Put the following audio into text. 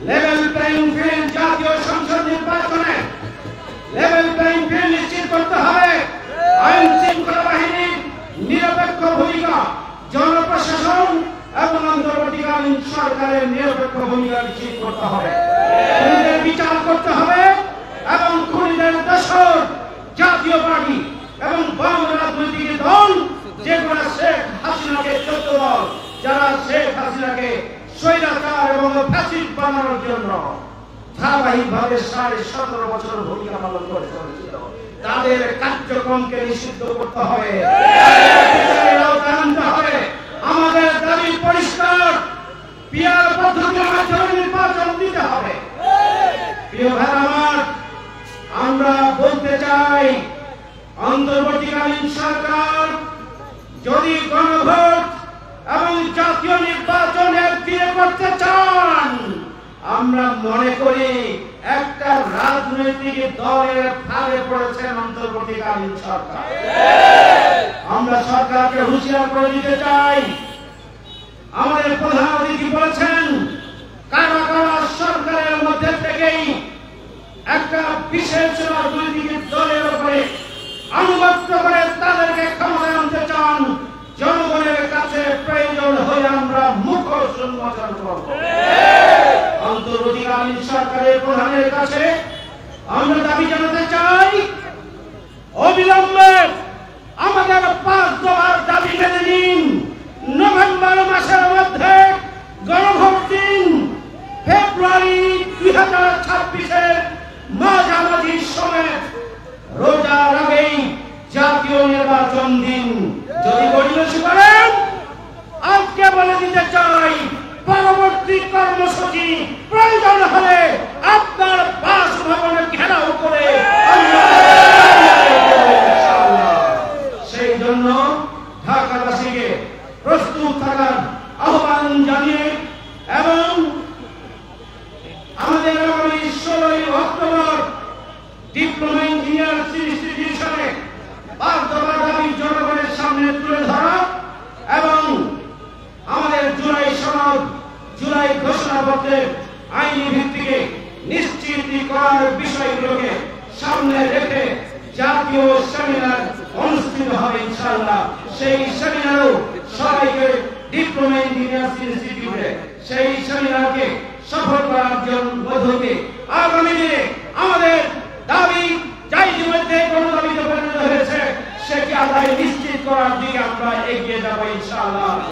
Level playing field জাতীয় সংসদ নির্বাচনে লেভেল প্লেইং ফিল্ড নিশ্চিত করতে হবে। আইন শৃঙ্খলা বাহিনীর নিরপেক্ষ ভূমিকা, জনপ্রশাসন এবং অন্তর্বর্তীকালীন সরকারের নিরপেক্ষ ভূমিকা নিশ্চিত করতে হবে। খুনিদের বিচার করতে হবে এবং খুনিদের দোষর জাতীয় পার্টি এবং বাম রাজনৈতিক দল যেগুলো শেখ হাসিনাকে চোদ্দ দল যারা শেখ হাসিনাকে স্বৈরাচার এবং ফ্যাসিস্ট বানানোর জন্য ধারাবাহিকভাবে 17.5 বছর ভূমিকা পালন করে চলেছিল, তাদের কার্যক্রমকে নিষিদ্ধ করতে হবে, আনতে হবে। আমাদের দাবি পরিষ্কার, পিয়ার পদ্ধতির মাধ্যমে নির্বাচন দিতে হবে। প্রিয় ভাই আমার, আমরা বলতে চাই অন্তর্বর্তীকালীন সরকার যদি গণভোট এবং জাতীয় নির্বাচন একদিনে করতে চান, আমরা মনে করি একটা রাজনৈতিক দলের ফাঁদে পড়েছেন অন্তর্বর্তীকালীন সরকার। আমরা সরকারকে হুঁশিয়ার করে দিতে চাই। আমাদের প্রধান অতিথি বলেছেন কারা কারা সরকারের মধ্যে থেকেই একটা বিশেষ রাজনৈতিক দলের উপরে আনুগত্য করে তাদেরকে ক্ষমতায় আনতে চান। জনগণের কাছে প্রয়োজন হয়ে আমরা মুখোশ উন্মোচন করব। অন্তর্বর্তীকালীন সরকারের প্রধানের কাছে আমরা দাবি জানাতে চাই, অবিলম্বে আমাদের 5 দফার দাবি মেনে নিন। নভেম্বর মাসের মধ্যে গণভোট দিন। ফেব্রুয়ারি 2026-এর মাঝামাঝি সময়ে রোজার আগেই জাতীয় নির্বাচন দিন। যদি গরিবেশি করেন, আজকে বলে দিতে চাই, পরবর্তী কর্মসূচি প্রয়োজন হলে আপনার বাসভবনে ঘেরাও করে সেই জন্য ঢাকাবাসীকে প্রস্তুত থাকার আহ্বান জানিয়ে এবং আমাদের আগামী 16 অক্টোবর ডিপ্লোমা ইঞ্জিনিয়ার ইনস্টিটিউশনে 5 দফা দাবি জনগণের সামনে তুলে ধরা এবং আমাদের জুলাই ঘোষণাপত্রের আইনি ভিত্তিকে নিশ্চিত করার বিষয়গুলোকে সামনে রেখে জাতীয় সেমিনার অনুষ্ঠিত হবে ইনশাআল্লাহ। সেই সেমিনারও সবাইকে ডিপ্লোমা ইঞ্জিনিয়ার ইনস্টিটিউটে সেই সেমিনারকে সফল করার জন্য আগামী দিনে আমাদের দাবি যাই ইতিমধ্যে কোন দাবিতে পরিণত হয়েছে সেটি আদায় নিশ্চিত করার দিকে আমরা এগিয়ে যাবো ইনশাআল্লাহ।